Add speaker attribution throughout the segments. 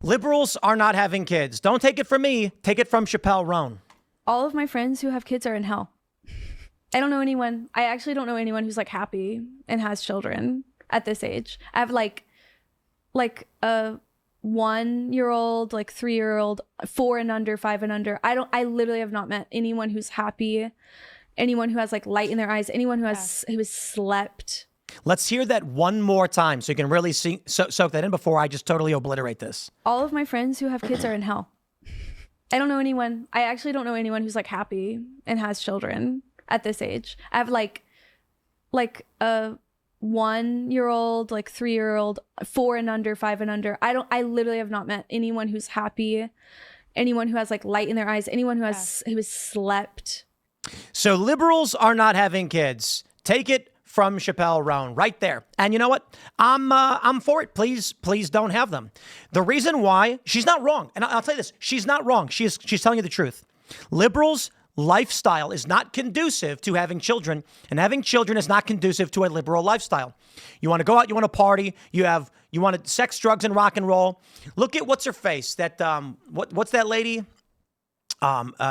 Speaker 1: Liberals are not having kids. Don't take it from me. Take it from Chappell Roan.
Speaker 2: All of my friends who have kids are in hell. I don't know anyone. I actually don't know anyone who's like happy and has children at this age. I have like a 1-year-old, like 3-year-old, 4 and under, 5 and under. I literally have not met anyone who's happy, anyone who has like light in their eyes, anyone who has slept.
Speaker 1: Let's hear that one more time so you can really soak that in before I just totally obliterate this.
Speaker 2: All of my friends who have kids are in hell. I don't know anyone. I actually don't know anyone who's like happy and has children at this age. I have like a 1-year-old, like 3-year-old, 4 and under, 5 and under. I literally have not met anyone who's happy, anyone who has like light in their eyes, anyone who has slept.
Speaker 1: So liberals are not having kids. Take it from Chappell Roan right there. And you know what? I'm for it. Please don't have them. The reason why, she's not wrong. And I'll tell you this, she's not wrong. She's telling you the truth. Liberals' lifestyle is not conducive to having children, and having children is not conducive to a liberal lifestyle. You want to go out, you want to party, you want sex, drugs, and rock and roll. Look at what's her face? That what's that lady?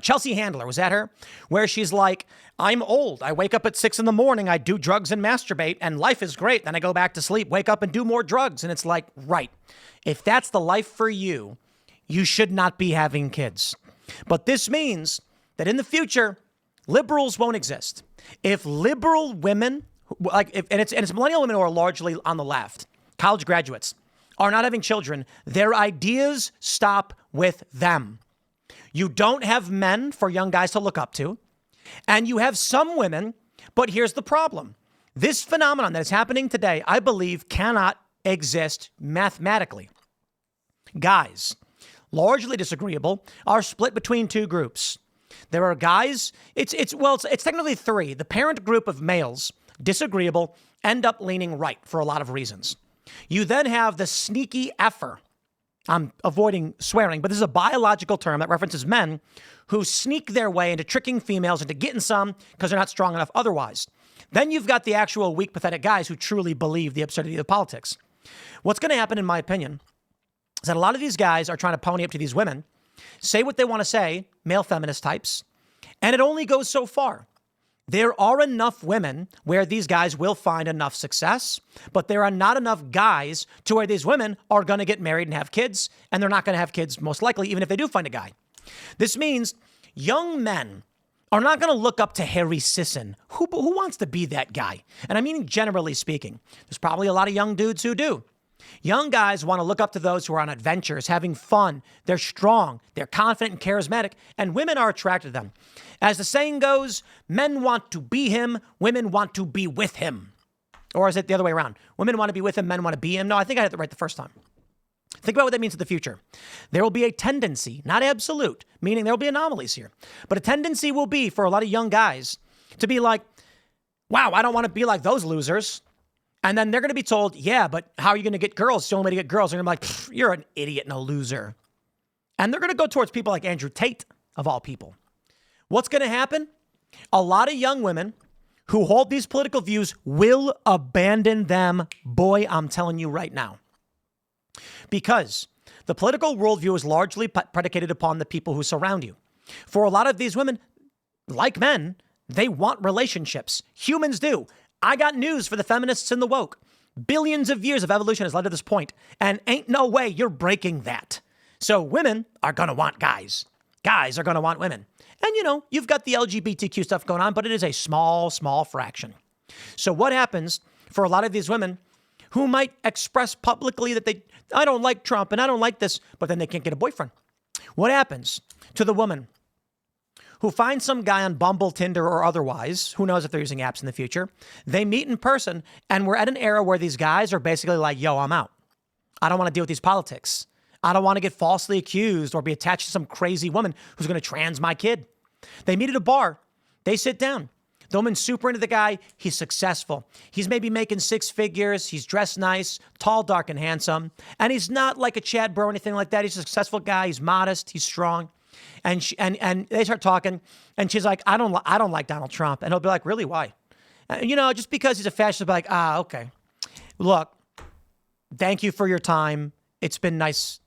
Speaker 1: Chelsea Handler, was that her? Where she's like, I'm old. I wake up at 6 a.m. I do drugs and masturbate, and life is great. Then I go back to sleep, wake up and do more drugs. And it's like, right. If that's the life for you, you should not be having kids. But this means that in the future, liberals won't exist. If liberal women, and it's millennial women who are largely on the left, college graduates, are not having children, their ideas stop with them. You don't have men for young guys to look up to, and you have some women, but here's the problem. This phenomenon that is happening today, I believe, cannot exist mathematically. Guys, largely disagreeable, are split between two groups. There are guys, it's technically three. The parent group of males, disagreeable, end up leaning right for a lot of reasons. You then have the sneaky effer. I'm avoiding swearing, but this is a biological term that references men who sneak their way into tricking females into getting some because they're not strong enough otherwise. Then you've got the actual weak, pathetic guys who truly believe the absurdity of politics. What's going to happen, in my opinion, is that a lot of these guys are trying to pony up to these women, say what they want to say, male feminist types, and it only goes so far. There are enough women where these guys will find enough success, but there are not enough guys to where these women are going to get married and have kids, and they're not going to have kids most likely, even if they do find a guy. This means young men are not going to look up to Harry Sisson. Who wants to be that guy? And I mean, generally speaking, there's probably a lot of young dudes who do. Young guys want to look up to those who are on adventures, having fun. They're strong, they're confident and charismatic, and women are attracted to them. As the saying goes, men want to be him, women want to be with him. Or is it the other way around? Women want to be with him, men want to be him. No, I think I had it right the first time. Think about what that means in the future. There will be a tendency, not absolute, meaning there will be anomalies here, but a tendency will be for a lot of young guys to be like, wow, I don't want to be like those losers. And then they're going to be told, yeah, but how are you going to get girls? It's the only way to get girls. And I'm like, you're an idiot and a loser. And they're going to go towards people like Andrew Tate, of all people. What's going to happen? A lot of young women who hold these political views will abandon them. Boy, I'm telling you right now. Because the political worldview is largely predicated upon the people who surround you. For a lot of these women, like men, they want relationships. Humans do. I got news for the feminists and the woke. Billions of years of evolution has led to this point, and ain't no way you're breaking that. So women are going to want guys. Guys are going to want women. And, you know, you've got the LGBTQ stuff going on, but it is a small, small fraction. So what happens for a lot of these women who might express publicly that I don't like Trump and I don't like this, but then they can't get a boyfriend? What happens to the woman who finds some guy on Bumble, Tinder, or otherwise, who knows if they're using apps in the future, they meet in person, and we're at an era where these guys are basically like, yo, I'm out. I don't want to deal with these politics. I don't want to get falsely accused or be attached to some crazy woman who's going to trans my kid. They meet at a bar. They sit down. The woman's super into the guy. He's successful. He's maybe making 6 figures. He's dressed nice, tall, dark, and handsome. And he's not like a Chad Bro or anything like that. He's a successful guy. He's modest. He's strong. And they start talking, and she's like, I don't like Donald Trump. And he'll be like, really, why? Just because he's a fascist, I'll be like, okay. Look, thank you for your time. it's been nice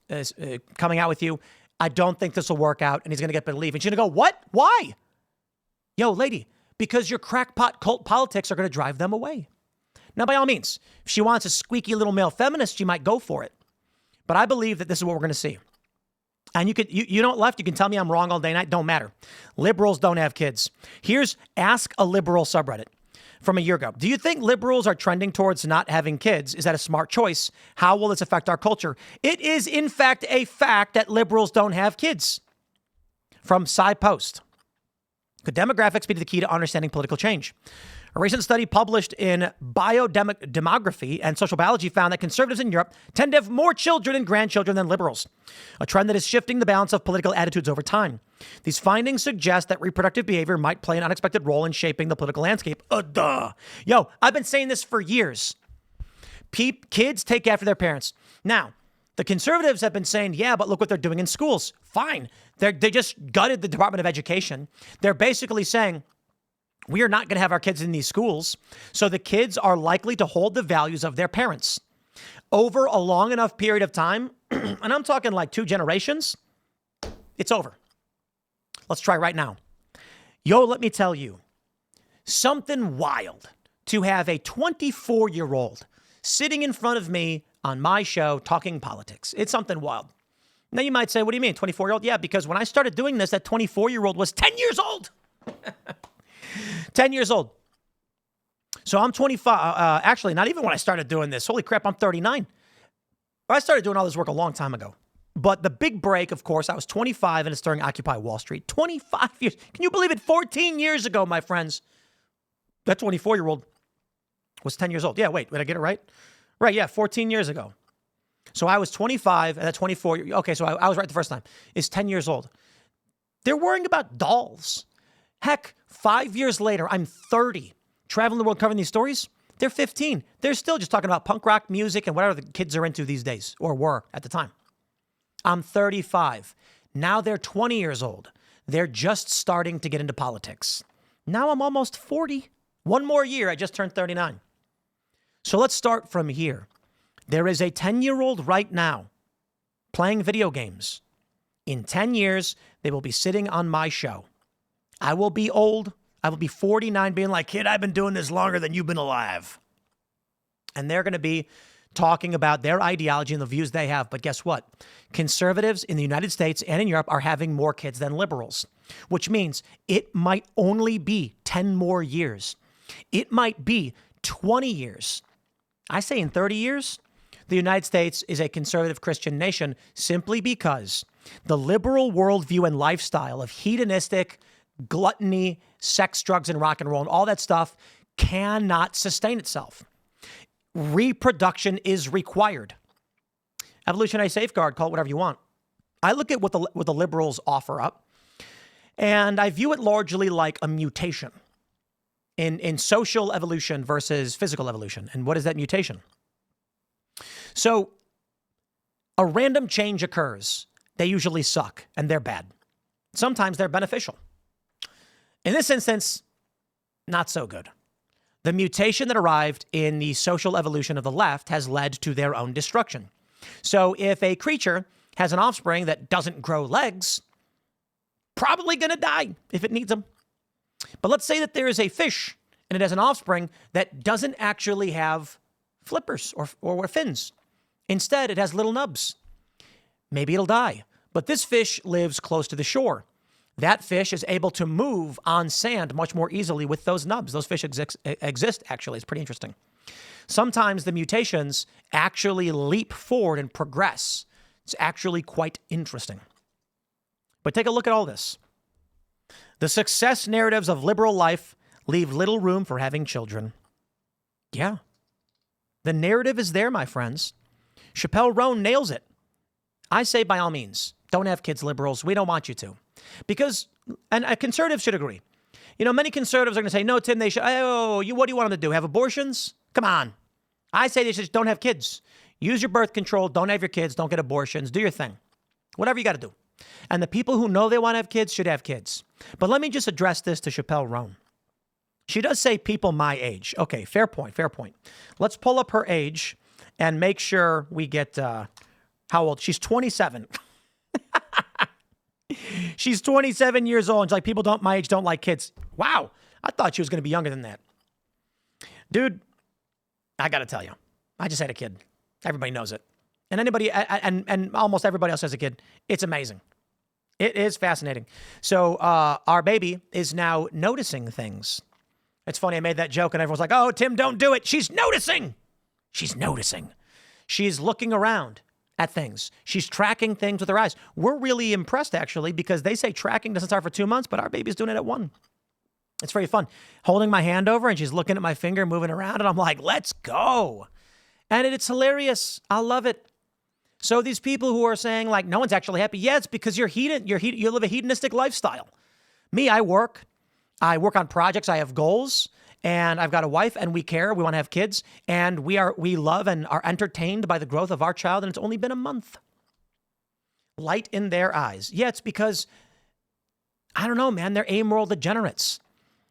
Speaker 1: coming out with you. I don't think this will work out. And he's going to get up and leave. And she's going to go, what? Why? Yo, lady, because your crackpot cult politics are going to drive them away. Now, by all means, if she wants a squeaky little male feminist, she might go for it. But I believe that this is what we're going to see. And you don't left, you can tell me I'm wrong all day night. Don't matter. Liberals don't have kids. Here's Ask a Liberal subreddit from a year ago. Do you think liberals are trending towards not having kids? Is that a smart choice? How will this affect our culture? It is, in fact, a fact that liberals don't have kids. From SciPost. Could demographics be the key to understanding political change? A recent study published in Biodemography and Social Biology found that conservatives in Europe tend to have more children and grandchildren than liberals, a trend that is shifting the balance of political attitudes over time. These findings suggest that reproductive behavior might play an unexpected role in shaping the political landscape. Yo, I've been saying this for years. Kids take after their parents. Now, the conservatives have been saying, yeah, but look what they're doing in schools. Fine. They just gutted the Department of Education. They're basically saying, we are not going to have our kids in these schools, so the kids are likely to hold the values of their parents. Over a long enough period of time, and I'm talking like 2 generations, it's over. Let's try right now. Yo, let me tell you, something wild to have a 24-year-old sitting in front of me on my show talking politics. It's something wild. Now you might say, what do you mean, 24-year-old? Yeah, because when I started doing this, that 24-year-old was 10 years old. 10 years old. So I'm 25. Actually, not even when I started doing this. Holy crap, I'm 39. I started doing all this work a long time ago. But the big break, of course, I was 25 and it's during Occupy Wall Street. 25 years. Can you believe it? 14 years ago, my friends. That 24-year-old was 10 years old. Yeah, wait, did I get it right? Right, yeah, 14 years ago. So I was 25 and at 24. Okay, so I was right the first time. Is 10 years old. They're worrying about dolls. Heck, 5 years later, I'm 30, traveling the world covering these stories. They're 15. They're still just talking about punk rock music and whatever the kids are into these days, or were at the time. I'm 35. Now they're 20 years old. They're just starting to get into politics. Now I'm almost 40. One more year, I just turned 39. So let's start from here. There is a 10-year-old right now playing video games. In 10 years, they will be sitting on my show. I will be old. I will be 49 being like, kid, I've been doing this longer than you've been alive. And they're going to be talking about their ideology and the views they have. But guess what? Conservatives in the United States and in Europe are having more kids than liberals, which means it might only be 10 more years. It might be 20 years. I say in 30 years, the United States is a conservative Christian nation simply because the liberal worldview and lifestyle of hedonistic gluttony, sex, drugs, and rock and roll, and all that stuff cannot sustain itself. Reproduction is required. Evolutionary safeguard, call it whatever you want. I look at what the liberals offer up, and I view it largely like a mutation in social evolution versus physical evolution. And what is that mutation? So a random change occurs. They usually suck, and they're bad. Sometimes they're beneficial. In this instance, not so good. The mutation that arrived in the social evolution of the left has led to their own destruction. So if a creature has an offspring that doesn't grow legs, probably going to die if it needs them. But let's say that there is a fish and it has an offspring that doesn't actually have flippers or fins. Instead, it has little nubs. Maybe it'll die. But this fish lives close to the shore. That fish is able to move on sand much more easily with those nubs. Those fish exist, actually. It's pretty interesting. Sometimes the mutations actually leap forward and progress. It's actually quite interesting. But take a look at all this. The success narratives of liberal life leave little room for having children. Yeah. The narrative is there, my friends. Chappell Roan nails it. I say by all means, don't have kids, liberals. We don't want you to. Because, and conservatives should agree. You know, many conservatives are going to say, no, Tim, they should, what do you want them to do? Have abortions? Come on. I say they should don't have kids. Use your birth control. Don't have your kids. Don't get abortions. Do your thing. Whatever you got to do. And the people who know they want to have kids should have kids. But let me just address this to Chappell Roan. She does say people my age. Okay, fair point, fair point. Let's pull up her age and make sure we get How old? She's 27. She's 27 years old. And she's like, people my age don't like kids. Wow. I thought she was going to be younger than that. Dude, I got to tell you, I just had a kid. Everybody knows it. And anybody, and almost everybody else has a kid. It's amazing. It is fascinating. So our baby is now noticing things. It's funny. I made that joke and everyone's like, oh, Tim, don't do it. She's noticing. She's noticing. She's looking around at things. She's tracking things with her eyes. We're really impressed, actually, because they say tracking doesn't start for 2 months, but our baby's doing it at 1. It's very fun. Holding my hand over and she's looking at my finger, moving around, and I'm like, let's go. And it's hilarious. I love it. So these people who are saying, like, no one's actually happy. Yeah, it's because you live a hedonistic lifestyle. Me, I work on projects. I have goals. And I've got a wife, and we care. We want to have kids, and we love and are entertained by the growth of our child, and it's only been a month. Light in their eyes. Yeah, it's because, I don't know, man, they're amoral degenerates.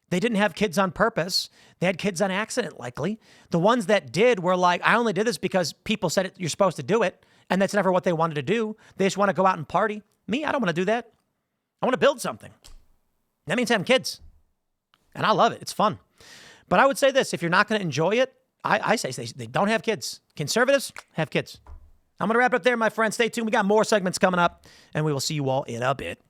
Speaker 1: They didn't have kids on purpose. They had kids on accident, likely. The ones that did were like, I only did this because people said you're supposed to do it, and that's never what they wanted to do. They just want to go out and party. Me, I don't want to do that. I want to build something. That means having kids, and I love it. It's fun. But I would say this, if you're not going to enjoy it, I say they don't have kids. Conservatives have kids. I'm going to wrap it up there, my friends. Stay tuned. We got more segments coming up, and we will see you all in a bit.